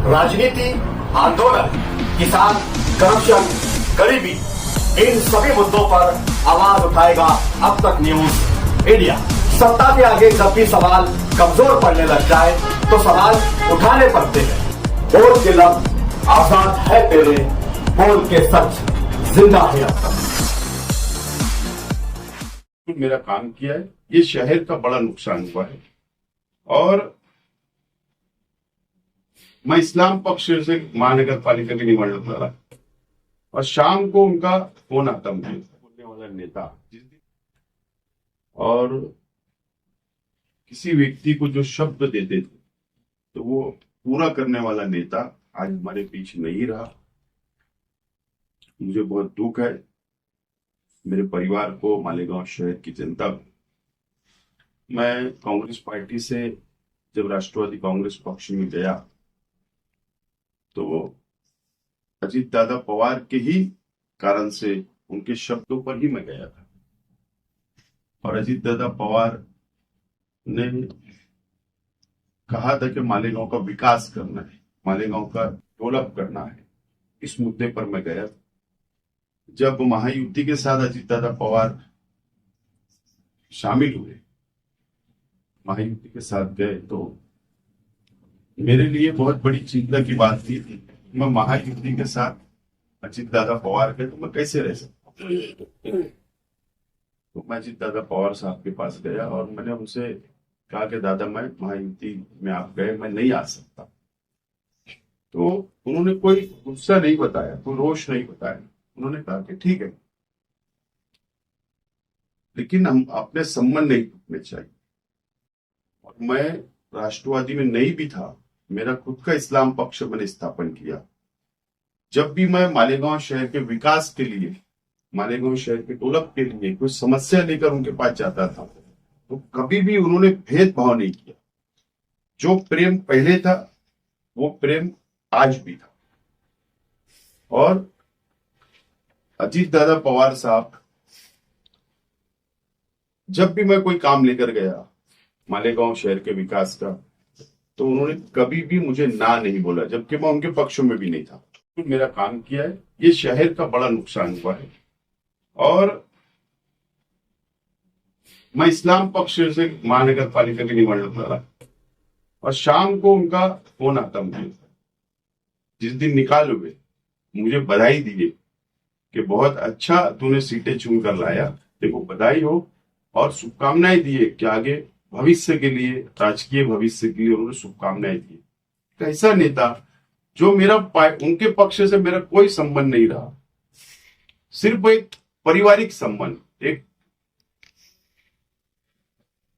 राजनीति, आंदोलन, किसान, करप्शन, गरीबी, इन सभी मुद्दों पर आवाज उठाएगा अब तक न्यूज इंडिया। सत्ता के आगे जब भी सवाल कमजोर पड़ने लग जाए तो सवाल उठाने पड़ते हैं। बोल के लब आजाद है तेरे, बोल के सच जिंदा है अब तक। मेरा काम किया है, ये शहर का बड़ा नुकसान हुआ है और मैं इस्लाम पक्ष से महानगर पालिका की निवडणूक लड़ा और शाम को उनका फोन आता मुझे, बोलने वाला नेता जिस दिन और किसी व्यक्ति को जो शब्द देते थे तो वो पूरा करने वाला नेता आज हमारे बीच नहीं रहा। मुझे बहुत दुख है, मेरे परिवार को, मालेगांव शहर की जनता को। मैं कांग्रेस पार्टी से जब राष्ट्रवादी कांग्रेस पक्ष में गया तो अजीत दादा पवार के ही कारण से, उनके शब्दों पर ही मैं गया था और अजीत दादा पवार ने कहा था कि मालेगांव का विकास करना है, मालेगांव का डेवलप करना है। इस मुद्दे पर मैं गया था। जब महायुति के साथ अजीत दादा पवार शामिल हुए, महायुति के साथ गए, तो मेरे लिए बहुत बड़ी चिंता की बात थी। मैं महायुति के साथ अजीत दादा पवार के तो मैं कैसे रह सकता हूं। तो मैं अजीत दादा पवार साहब के पास गया और मैंने उनसे कहा कि दादा, मैं महायुति में आप गए, मैं नहीं आ सकता। तो उन्होंने कोई गुस्सा नहीं बताया, कोई रोष नहीं बताया। उन्होंने कहा कि ठीक है, लेकिन हम अपने संबंध नहीं टूटने चाहिए। और मैं राष्ट्रवादी में नहीं भी था, मेरा खुद का इस्लाम पक्ष मैंने स्थापन किया। जब भी मैं मालेगांव शहर के विकास के लिए, मालेगांव शहर के डेवलप के लिए कोई समस्या लेकर उनके पास जाता था तो कभी भी उन्होंने भेदभाव नहीं किया। जो प्रेम पहले था वो प्रेम आज भी था। और अजीत दादा पवार साहब, जब भी मैं कोई काम लेकर गया मालेगांव शहर के विकास का, तो उन्होंने कभी भी मुझे ना नहीं बोला, जबकि मैं उनके पक्ष में भी नहीं था। तो मेरा काम किया है, ये शहर का बड़ा नुकसान हुआ है और मैं इस्लाम पक्ष से महानगर पालिका की निवडणूक लड़ा और शाम को उनका फोन आता मुझे, जिस दिन निकाल हुए, मुझे बधाई दिए कि बहुत अच्छा तूने सीटें चुन कर लाया, देखो बधाई हो, और शुभकामनाएं दिए कि आगे भविष्य के लिए, राजकीय भविष्य के लिए उन्होंने शुभकामनाएं दी। एक ऐसा नेता जो मेरा, उनके पक्ष से मेरा कोई संबंध नहीं रहा, सिर्फ एक पारिवारिक संबंध, एक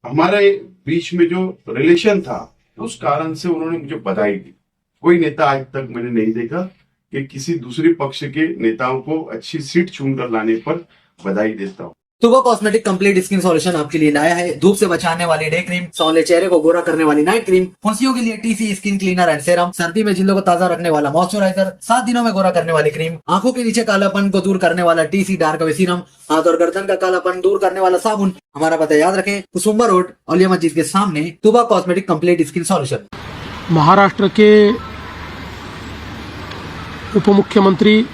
हमारे बीच में जो रिलेशन था, उस कारण से उन्होंने मुझे बधाई दी। कोई नेता आज तक मैंने नहीं देखा कि किसी दूसरे पक्ष के नेताओं को अच्छी सीट चुनकर लाने पर बधाई देता हूं। तुबा कॉस्मेटिक कंप्लीट स्किन सॉल्यूशन आपके लिए लाया है धूप से बचाने वाली डे क्रीम, सौंले चेहरे को गोरा करने वाली नाइट क्रीम, फुंसियों के लिए TC skin cleaner and serum, सर्दी में जिल्लों को ताजा रखने वाला मॉइस्चराइजर, 7 दिनों में गोरा करने वाली क्रीम, आंखों के नीचे कालापन को दूर करने वाला टीसी डार्क वे सीरम, हाथ और गर्दन का कालापन दूर करने वाला साबुन। हमारा पता याद रखें, कुसुम्बा रोड, औलिया मस्जिद के सामने, Tuba cosmetic complete skin solution. Maharashtra के उप मुख्यमंत्री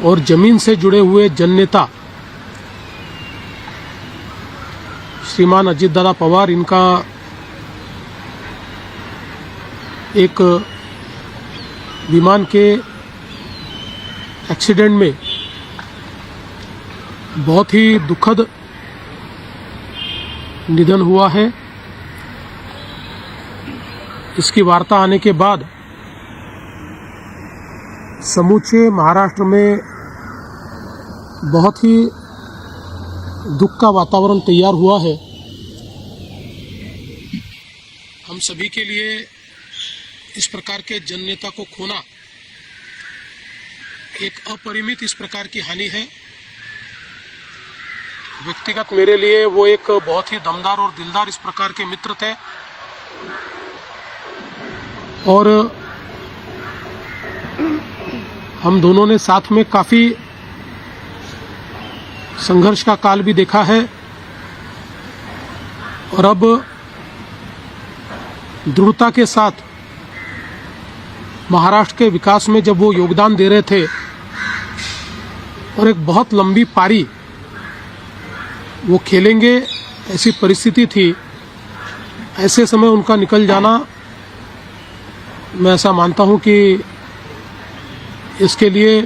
और जमीन से जुड़े हुए जननेता श्रीमान अजीत दादा पवार, इनका एक विमान के एक्सीडेंट में बहुत ही दुखद निधन हुआ है। इसकी वार्ता आने के बाद समूचे महाराष्ट्र में बहुत ही दुख का वातावरण तैयार हुआ है। हम सभी के लिए इस प्रकार के जननेता को खोना एक अपरिमित इस प्रकार की हानि है। व्यक्तिगत मेरे लिए वो एक बहुत ही दमदार और दिलदार इस प्रकार के मित्र थे और हम दोनों ने साथ में काफ़ी संघर्ष का काल भी देखा है और अब दृढ़ता के साथ महाराष्ट्र के विकास में जब वो योगदान दे रहे थे और एक बहुत लंबी पारी वो खेलेंगे ऐसी परिस्थिति थी, ऐसे समय उनका निकल जाना, मैं ऐसा मानता हूं कि इसके लिए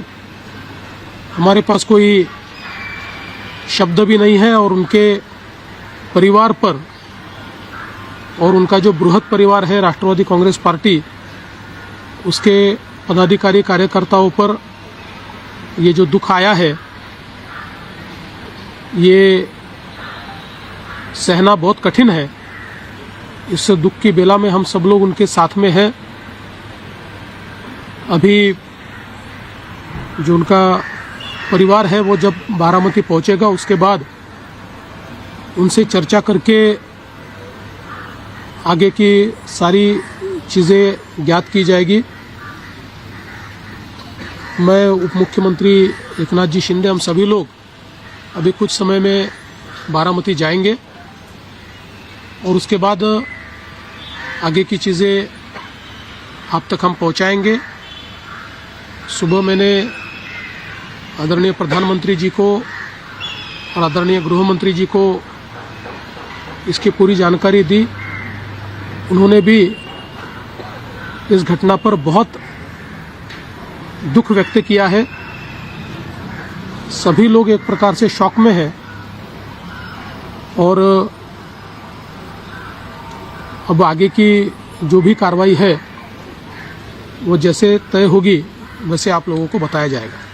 हमारे पास कोई शब्द भी नहीं है। और उनके परिवार पर और उनका जो बृहद परिवार है राष्ट्रवादी कांग्रेस पार्टी, उसके पदाधिकारी कार्यकर्ताओं पर ये जो दुख आया है, ये सहना बहुत कठिन है। इस दुख की बेला में हम सब लोग उनके साथ में हैं। अभी जो उनका परिवार है वो जब बारामती पहुंचेगा, उसके बाद उनसे चर्चा करके आगे की सारी चीज़ें ज्ञात की जाएगी। मैं उप मुख्यमंत्री एकनाथ जी शिंदे, हम सभी लोग अभी कुछ समय में बारामती जाएंगे और उसके बाद आगे की चीज़ें आप तक हम पहुंचाएंगे। सुबह मैंने आदरणीय प्रधानमंत्री जी को और आदरणीय गृह मंत्री जी को इसकी पूरी जानकारी दी। उन्होंने भी इस घटना पर बहुत दुख व्यक्त किया है। सभी लोग एक प्रकार से शॉक में हैं और अब आगे की जो भी कार्रवाई है वो जैसे तय होगी वैसे आप लोगों को बताया जाएगा।